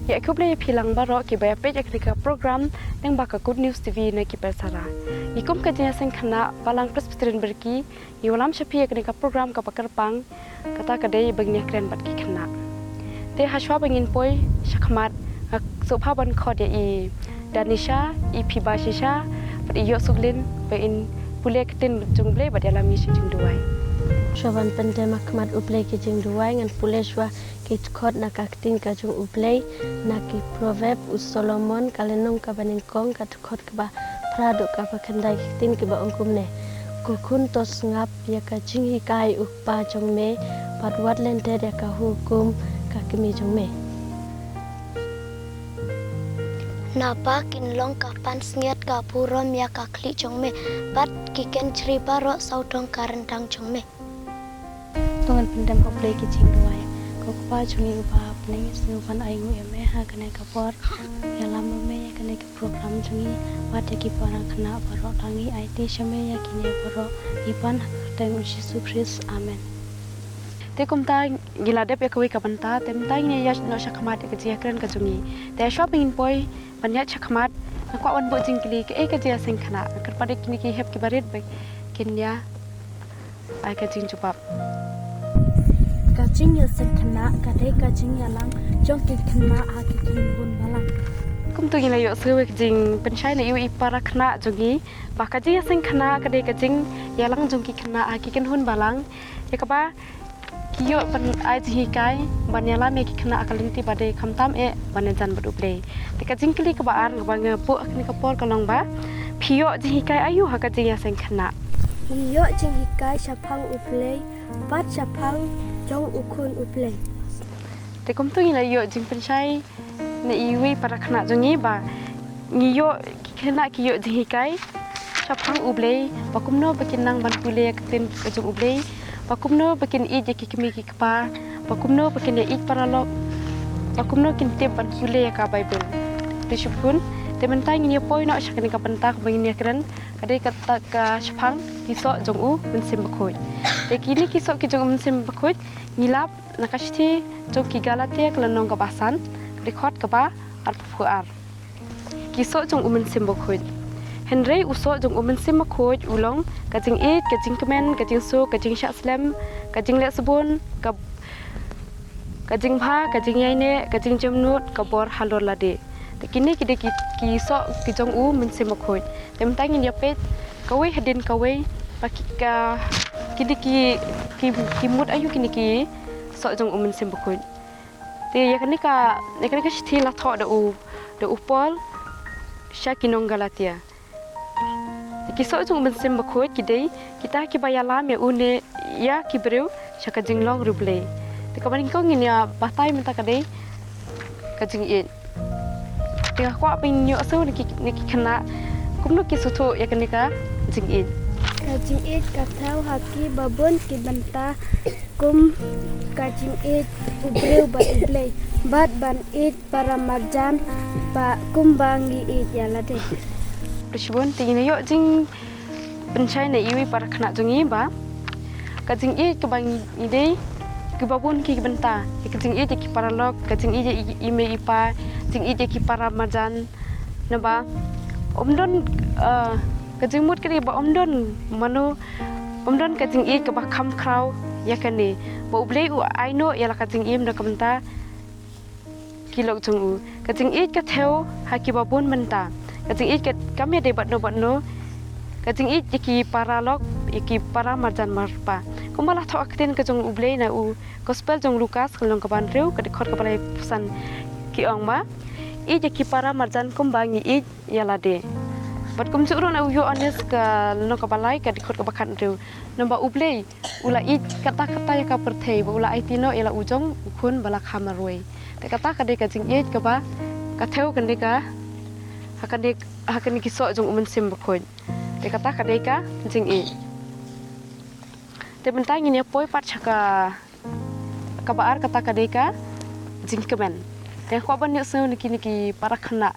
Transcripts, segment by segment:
Ya aku boleh bilang baru kita page ketika program yang bakal Good News TV nak kita sarah. Ikum kerja yang kena balang Presbyterian berki, iulam syapi ketika program kapakar pang kata kedai baginya keren bat kena. Te haswa bangin poi syakmat sopaban kod ya i Danisha i pibashisha bat iyo suglin bain boleh ketin jungle bat dalam misi jung duai. Shawan pendemak mat uplay ke jeng duai ngan puleswa ke kod nak aktin ka jung uplay nak ki proverb Solomon kalenong ka baningkong ka kod ka ba prado ka ba kendai tin ke ba ongkum ne kukun tos ngap ya ka jing hikai ukpa jong me patwat lente ya ka hukum ka kimi jong me Napa kinlong kapan sengiat ka purom ya ka kli jong me bat kiken cerita ro saudong karentang jong me tungan pendam uplay ke jeng duai ko pa jungi upa pning sinupan aingu eme ha kene kapor ya lama me ya kene ke program jungi wate ki parang kena baro tangi IT shame ya kine baro ipan teng Yesus Kristus amen Te kumta gila dep ya kawi kabanta tem tai ne ya no syakmat ke jia keren ka jungi te shopping poi banyak syakmat kwa wan bo jingkli ke ka jia sing khana ker pade kini ki hep ki barit ba kinya ai ka jing chupap kacing ya sen kena kadai kacing ya lang jong ki kena ha ki kin bun balang kum tu gila yo sewe jing penshai na iu ipara khna jungi ba ka jia sing khana kadai ka jing ya lang jong ki khna a ki kin hun balang ya ka ba kiyo pen ai ji kai banyala me ki khna akalinti bade khamtam e banejan badu play te ka jing kli ka ba ar ba nge pu akni ka por kalong ba phiyo ji kai ayu ha ka jia sing khna iyo jing hikai syapang uplay pat syapang jong ukun uplay te kum tu gila yo jing penshai na iwi para khna jungi ba ngiyo khna ki yo ji hikai syapang ublay ba kumno bakinang ban pule katin ka jung ublay ba kumno bakin i je ki kimi ki kpa ba kumno bakin i para lok ba kumno kin te ban pule ka bible te syukun te mentai ngiyo poi no syakani ka pentak bangin keren kadai kata ka syapang kisok jong u mensim bakhoi te kini kisok ki jong mensim bakhoi ngilap nakashti jong ki galatia kelenong ka basan record ka ba ar puar kisok jong u mensim bakhoi Henry usok jong u mensim bakhoi ulong kajing it kajing kemen kajing su kajing syak slam kajing lek sebun ka kajing bha kajing yaine kajing jemnut ka bor halor lade kini kide kisok ki jong u mensim bakhoi tem tangin ya pet kawe hadin kawe pakika kini ki mut ayu kini ki sok jong umen sim bakhoi te ya kani ka shthi la tho da u pol shakinong galatia ki sok jong umen sim bakhoi kidei kita ki bayala me une ya ki breu shaka jinglong ruble te ka baning ko ngin ya batai menta kadei ka jing it te ka kwa pin yo so ni ki khana kumno ki sutu ya kani ka jing it kajing it katau haki babon ki banta kum kajing it ubreu ba ublay bat ban it para marjan pa kum bangi it yalade Prishbun tingin yo jing penchai na iwi para khna jungi ba kajing it ke bang ide ke babun ki banta kajing it ki para lok kajing it ime ipa jing it ki para marjan na ba omdon kajing mut kri ba omdon manu omdon kajing it ke ba kham kraw ya kani ba ublei u aino ya la kajing im na kamta kilok jung u kajing it ka theo haki babun menta kajing it kami de batno kajing it ki para lok ki para marjan marpa kumalah tho aktin ka jung ublei na u gospel jung lukas kalong ka ban reu ka dikhot ka balai pusan ki ong ma i je ki para marjan kumbangi i yalade bat kum churo na u yo anes ka no ka balai ka dikhot ka bakhan reu namba ublei ula i kata ya ka perthei ba ula itino ela ujong khun balak hamaroi te kata ka de ka jing i ka ba ka theo kan de ka hakan ki so jung umen sim bakhoi te kata ka de ka jing i te bentai ngin ya poi pat chaka ka baar kata ka de ka jing kemen te ko ban yo so niki para khna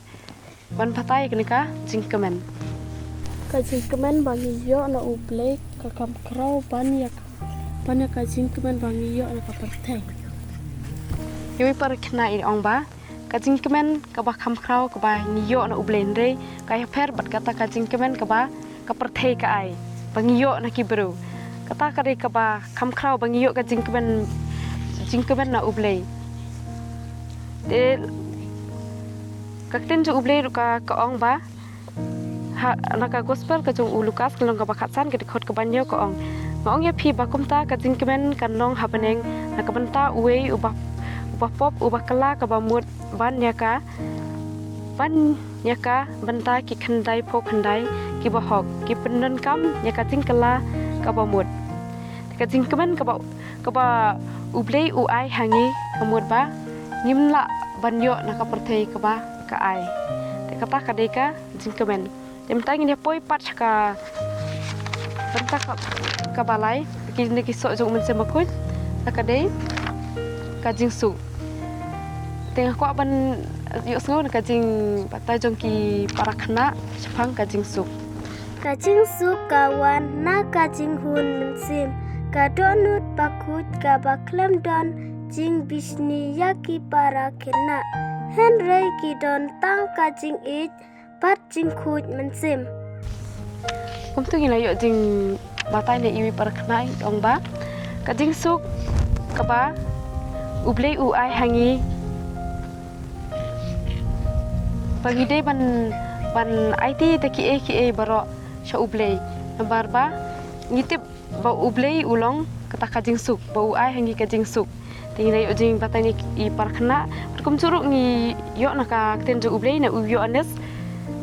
ban patai kni ka jing kemen kajing kemen bangi yo na ublay ka kam kraw ban ya kajing kemen bangi yo na ka perthei Yui para khna i ong ba kajing kemen kaba kham khrau kaba ngiyo na ublen re kai pher bat kata kajing kemen kaba kaperthei ka ai bangiyo na ki bru kata kare kaba kham khrau bangiyo kajing kemen na ublei te kakten jo ublei ka ong ba ha naka gospel ka jong Lukas kalong ka bakatsan ke khot ka banyo ka ong ngong ya phi bakumta ka jingkemen kan long habaneng naka banta uwe ubah pop ubah kala ka bamut ban ya ka banta ki khandai pho khandai ki bahok ki pennon kam ya ka jingkala ka bamut ka jingkemen ka ba ublei u ai hangi kamut ba nimla banyo naka perthei ka ba ka ai te kata ka deka jingkemen Temtang ini poi pat ka bentak ka balai kini kisok jong men semakut takade ka jingsu tengah ko ban yuk sengon ka jing patai jong ki parakhna chapang ka jingsu kawan na kajing hun mensim kadonut bakut ka baklem don jing bisni yaki para kena henry ki don tang kajing it pat jing khut mensim kum tu ngila yo jing batai ne iwi parakhna ong ba ka jingsu ka ba ublei u ai hangi pagi dei ban IT taki e baro sha ublei nambar ba ngitip ba ublei ulong kata ka jingsu ba u ai hangi ka jingsu tingila yo jing batai ne i parakhna kum curuk ngi yo naka ten jo ublei na u yo anes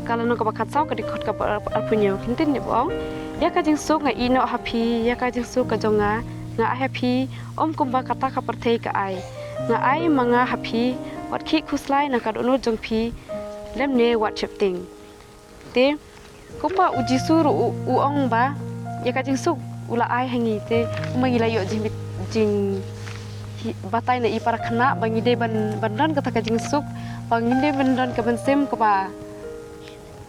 kalau nak bakat sau kadi khot ka arpunyo kintin ni bong ya ka jingsu nga ino happy ya ka jingsu ka jonga nga happy kumba kata ka perthei ka ai nga ai manga happy wat khi khuslai na ka dono jong phi lemne wat chepting te kumba uji suru u ong ba ya ka jingsu ula ai hangi te mangila yo jing batai na i parakhna bangi de bandan kata ka jingsu bangi de bandan ka bensem ka ba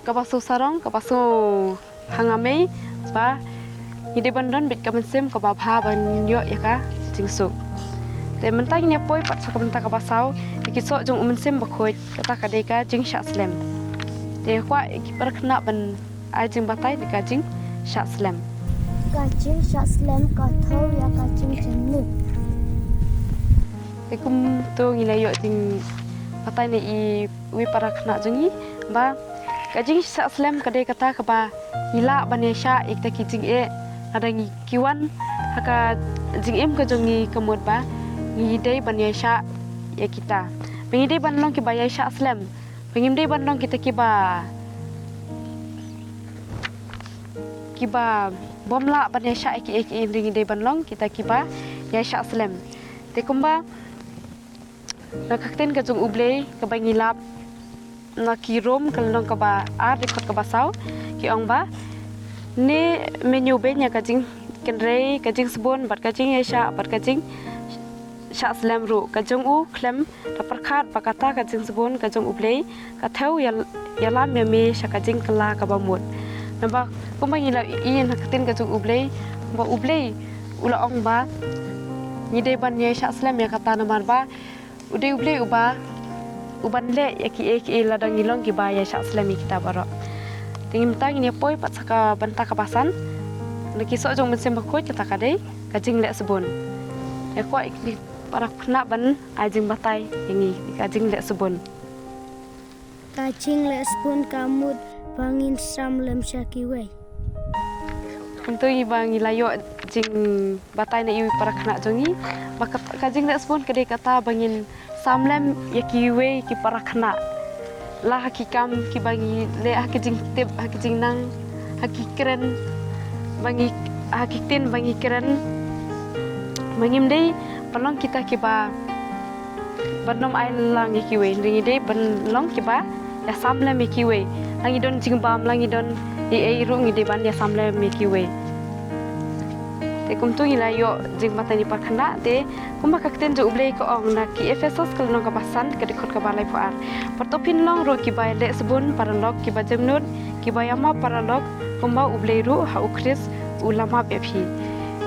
kabaso sarong kabaso hangame ba ide bandan bit ka bensem ka ba bha ban yo ya ka jingsu te mentai ne poi pat sa ka benta ka basau kiso jong umensem bakhoi kata ka de ka jing sha slem te kwa ki parakhna ban ai jing batai de ka jing sha slem kajing shaslem ka thau ya kajing jenu te kum to ngila yo jing batai ne i wi parakhna jongi ba kajing sa slem kade kata ka ba ila banesha ikta ki jing e ada ngi kiwan haka jing em ka jongi kamut ba ngi dei banesha ya kita pengi dei banlong ki ba ya sha slem pengim dei banlong kita ki ba bomla banesha ki ngi dei banlong kita ki ba ya sha slem te kumba nakakten ka jong ublei ka ba ngilap na kirom kalong ka ba rekod ka basau ki ong ba ne menu be nya ka jing kenrei ka jing sabon bat ka jing yasha bat ka jing sha slam ru ka jong u klem ta prakhat pakata ka jing sabon ka jong ublei ka thau yala me sha ka jing kala ka ba mut na ba kuma ngila i na katin ka jong ublei ba ublei ula ong ba ni de ban ye sha slam ya kata na mar ba ude ublei uba uban le ya ki ladang ilong ki baya sha islami kita baro tingim tang ni poi pat saka banta ka pasan leki so jong men sem bakoi kita ka dei ka jing le sebon ya ko ik para khna ban ajing batai yangi ka jing le sebon kajing le spoon kamut bangin samlem shakiwe untuk i bang ilayo jing batai na iwi para khna jongi maka ka jing le sebon ka dei kata bangin samlem yakiwe ki parakhna la hakikam ki bangi le hakijing tip hakijing nang hakikren bangi hakitin bangi keren bangim dei panong kita ki ba banom ai lang yakiwe ringi dei banlong ki ba ya samlem yakiwe langi don jingbam langi don e ru ngi dei ban ya samlem yakiwe te kum tu ngila yo jing matani parakhna te kuma kakten jo ublei ko ong na ki efesos kal nong ka pasan ka dikhot ka balai par pertopin long ro ki bai le sebun paralog ki ba jemnut ki ba yama paralog kuma ublei ru ha ukris ulama bepi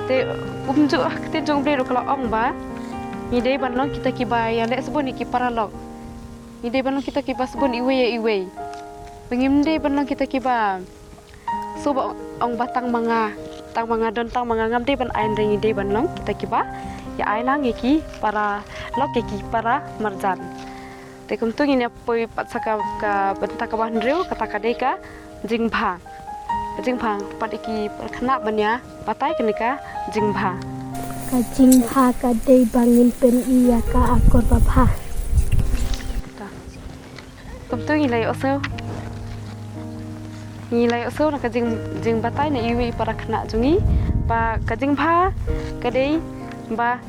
te jo kakten jo ublei ro kala ong ba ni dei ban long kita ki ba ya le sebun ki paralog Ide banong kita kiba sebun iwe ya iwe. Bengimde banong kita kiba. Suba ong batang manga don tang manga ngamde ban ain ring ide banong kita kiba. Ya ailang eki para lok eki para marjan. Te kumtung ini poi patsaka ka bentak ka bandreu kata kadeka jingba. Jingba pat eki kena banya patai kenika jingba. Kajing ha kadai bangin pen iya ka akor babha. Kumtung ilai oso. Nilai oso na kajing batai na iwi para kena jungi pa kajing bha kadai ba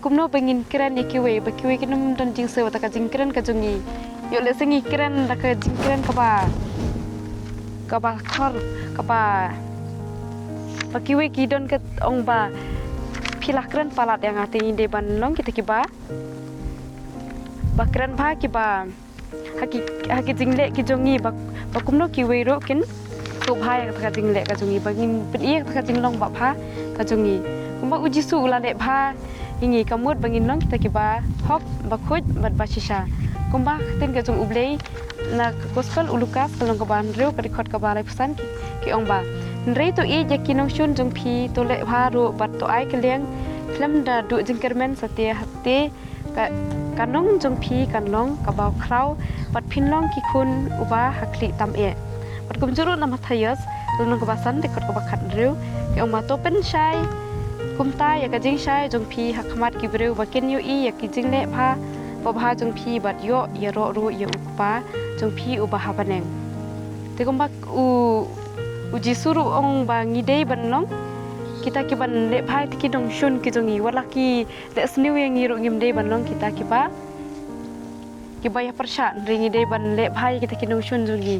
kumno bengin keren ikiwe ba kiwe kinum don jing sewa ta kajing keren kajungi yo le sengi keren da kajing keren ka ba khor ka ba kiwe ki don ke ong ba pilah keren palat yang ati inde ban long kita kiba ba keren bha kiba haki jingle ki jongi ba kumno kiwe ro kin tu bha ya ta jingle ka jongi ba ngin pen ie ta jinglong ba bha ka jongi kumba uji su ula de bha ingi kamut bangin long kita kiba hop ba khuj bat ba shisha kumba tin ka jong ublei na gospel ulukas kalong ka ban reu ka record ka ba lai pesan ki ong ba nrei to i yakinong shun jong phi to le bha ro bat to ai keleng film da du jingkermen satia hatte ka kanong jong phi kanlong ka ba krau bat phinlong ki khun uba hakli tam e bat kum juru na mathayas kalong ka basan record ka ba khat reu ki ong ma to pen shai kumta ya kajing shai jong phi hakmat ki breu bakin yu i ya kijing le pha bha jong phi bat yo ya ro ru ya upa jong phi uba habaneng te kumba uji suru ong ba ngidei banong kita ki ban le phai ki dong shun ki jongi wala ki le sniu yang ngiru ngimde banong kita ki ba ya persha ringi dei ban le phai kita ki dong shun jongi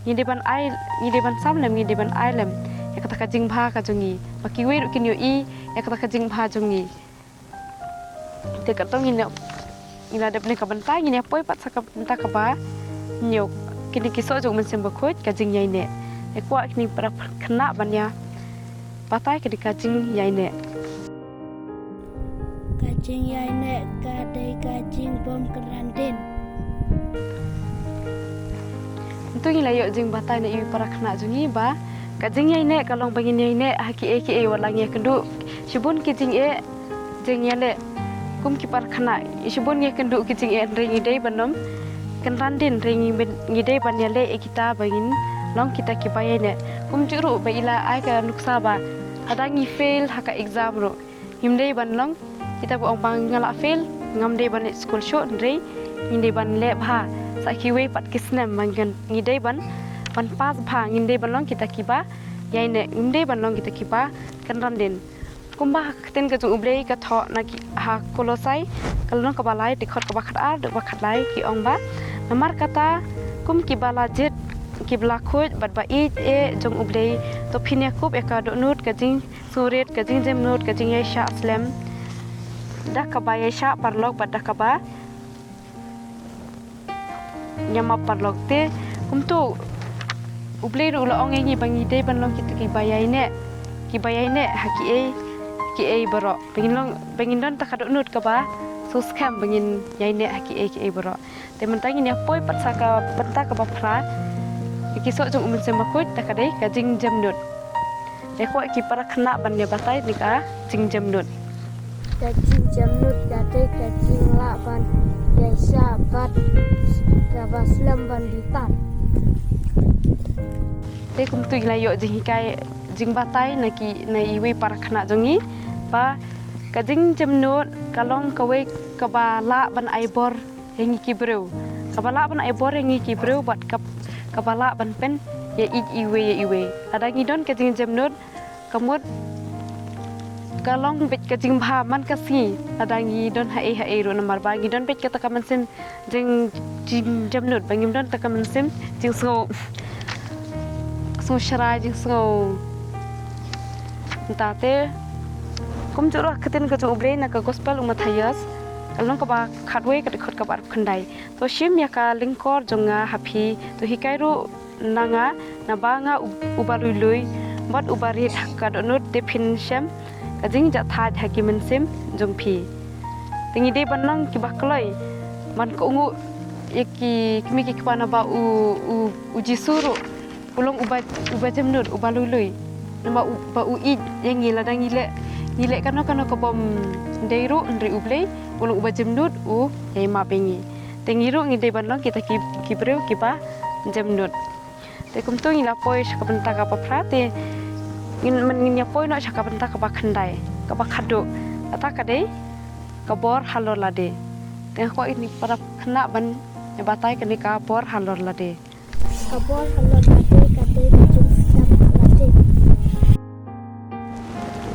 ngide ban sam lem ngide ban ai lem ya kata kajing bha ka jongi baki we ru kin yo i ya kata kajing bha jongi te katong ina de bne ka bantai ni apoi pat saka benta ka ba nyok kini kiso jong men semba khoj kajing yai ne e kwa kini para khna banya patai ke kajing yai ne kadai kajing bom kerandin. Itu ngila yo jing batai na iwi para khna jongi ba kajing yai ne kalong bangin yai ne haki e walang ye kendu shibun kijing e jing yale kum ki par khana shibun ye kendu kijing e ringi dei banom kenrandin ringi ngidei ban yale e kita bangin long kita ki bayai ne kum juru ba ila ai ka nuksa ba adangi fail haka exam ro himdei ban long kita bu ong bang ngala fail ngamdei ban school show ndrei ngidei ban le bha saki we pat kisnem mangan ngidei ban pas bha ngindei ban long kita kiba yai ne ngindei ban long kita kiba kenrandin kumba ten ka jung ublei ka tho na ki ha kolosai kalon ka balai dikhot ka bakhat ar ba khatlai ki ong ba namar kata kum ki bala jet ki bla khoj bat ba e jung ublei to phinia kup eka do nut ka jing suret ka jing jem nut ka jing yai sha slem dak ka ba yai sha parlok bat dak ka ba nyama parlok te kum tu ublei ru la ong ngi bangi dei ban long kita ki bayai ne haki e baro bengin don takaduk nut ka ba sus kham bengin yai ne haki e baro te mentang ini apoi pat saka penta ka ba phra ki so jong umin sem bakut takadai ka jing jam nut te ko ki para khna ban ne batai ni ka jing jam nut Kajing jam nut kadai kajing la ban yai sha bat ka baslam ban ditan. Te kum tu ila yo jing hikai jing batai na iwi para khna jongi pa ka jing jamnut kalong kawe ka ba la ban aibor hengi ki breu ka ba la ban aibor hengi ki breu bat ka ba la ban pen ya iwe ada ngidon ka jing jamnut kamut kalong bet ka jing bha man ka si ada ngidon ha e ro namar ba ngidon bet ka ta ka man sim jing jamnut bangim don ta ka man sim jing so sharai jing so tate kum juro ketin ka ublei na ka gospel umathayas kalong ka ba khatwe ka khot ka bar khandai to shim ya ka lingkor jonga hapi to hikairu nanga na banga ubarului bot ubari ka donut defin shem ka jing ja tha hakimen sim jongphi tingi de banang ki bakloi man ko ungu kimi ki kwana ba uji suru ulong uba jemnut uba lului nama ba ui yang ngila dang ngile kano ko bom deiru ndri ublei ulong uba jemnut yai ma pengi tengiru ngide banlong kita ki breu ki ba jemnut te kumtu ngila poi ka benta ka prate ngin nya poi no ka benta ka ba khandai ka ba khadu ata ka dei ka bor halor lade teng ko ini para kena ban batai kani ka bor halor lade Kabor halor lade kate jung siap lade.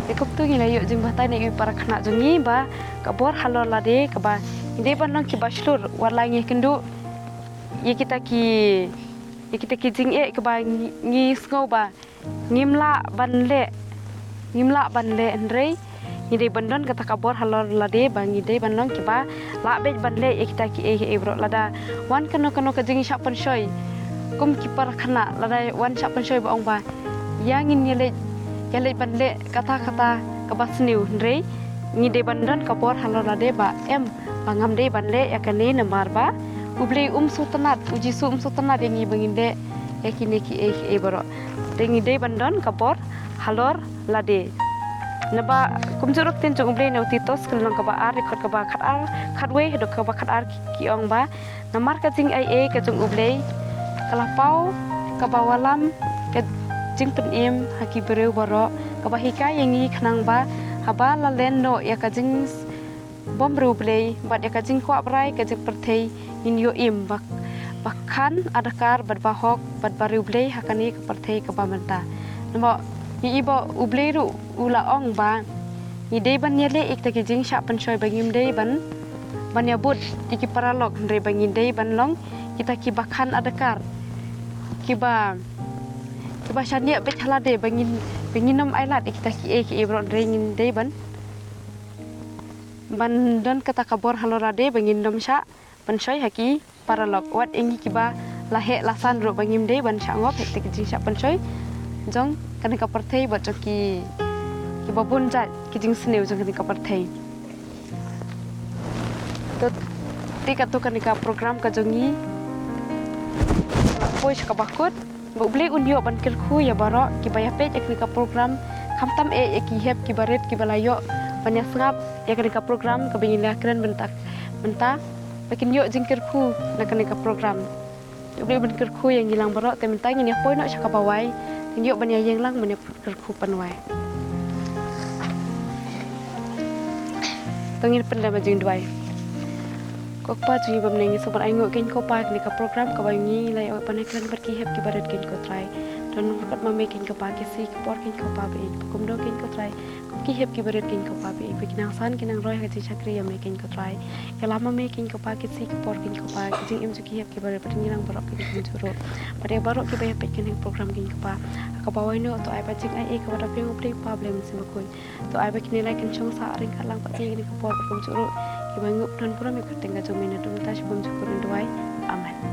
Ekop tu ngila yuk jing batai ni para kena jungi ba ka bor halor lade ka ba inde ban long ki ba shlur warla ngi kendu ye kita ki jing ka ba ngi sngau ba ngimla ban le ndrei ngide bandon kata kabor halor lade bang ngide ban long ki ba la bej ban le kita ki bro lada wan kano ka jing sap pan shoy kum ki para khana lada wan sap pan shoy ba ong ba yangin yele ban le kata ka ba sniu ndrei ngide bandon kabor halor lade ba bangam de ban le yakane namar ba ublei sutanat uji sutanat yang banginde yakine ki bro ngide bandon kabor halor lade naba kumjuruk tin jong ublei nautitos kelong ka ba ar record ka ba khatwe hedok ka ba khatar ki ong ba namar ka jing ai ka jong ublei kalapau ka ba walam ka jing pen haki bereu boro ka ba hikai yang khnang ba haba la len no ya ka jing bom ru ublei bat ya ka jing kwa brai ka jing perthei in yo bak bakhan adakar bat bahok bat baru ublei hakani ka perthei ka ba menta naba ibo ublei ru ula ong ba ide ban yele ikta ki jing sha pan shoy bangim dei ban ya bud iki paralog ndre bangin dei ban long kita ki bakhan adakar ki ba shania bet halade bangin nom ailat ikta ki bro ndre ngin dei ban don kata kabor halorade bangin nom sha pan shoy haki paralog wat ingi ki ba lahe lasan ro bangim dei ban sha ngop ikta ki jing sha pan shoy jong kan ka parthei ba ki babun jat ki jing sneu jong kan ka parthei to tika to kan ka program ka jongi poi ka bakut ba ublei unyo ban kirkhu ya baro ki ba yape ek ka program khamtam ki hep ki baret ki balayo banyak sengap ya kan ka program ka bingin la keren bentak bakin yo jing kirkhu na kan ka program ublei ban kirkhu yang hilang baro te mentang ni poi no ka bawai tinjau banyak yang lang banyak kerkupan wae. Tengin pendam jing duai. Kok pa jing bam nengi super aingo ken ko pa ni ka program ka bangi lai panekran berki hep ki barat ken ko try. Dan kat mame ken ko pa ki si por ken ko pa be kum do ken ko try. Ki hep ki barat ken ko pa be kinang san kinang roy ha ji chakri ya me ken ko try. Kala mame ken ko pa ki si por ken ko pa ki jing im ju ki hep ki barat pating nang barok ki jing juro. Pada barok ki ba hep ken program ken ko pa. Ka bawai no to ai ba jing ai ka wada peng uplei problem sima koi. To ai ba kini lai ken chong sa ring ka lang pa ki ni ko por kum juro. Ki ba ngup dan pura me ka tenga jo me na dum ta shibum ju ko duai. Amen.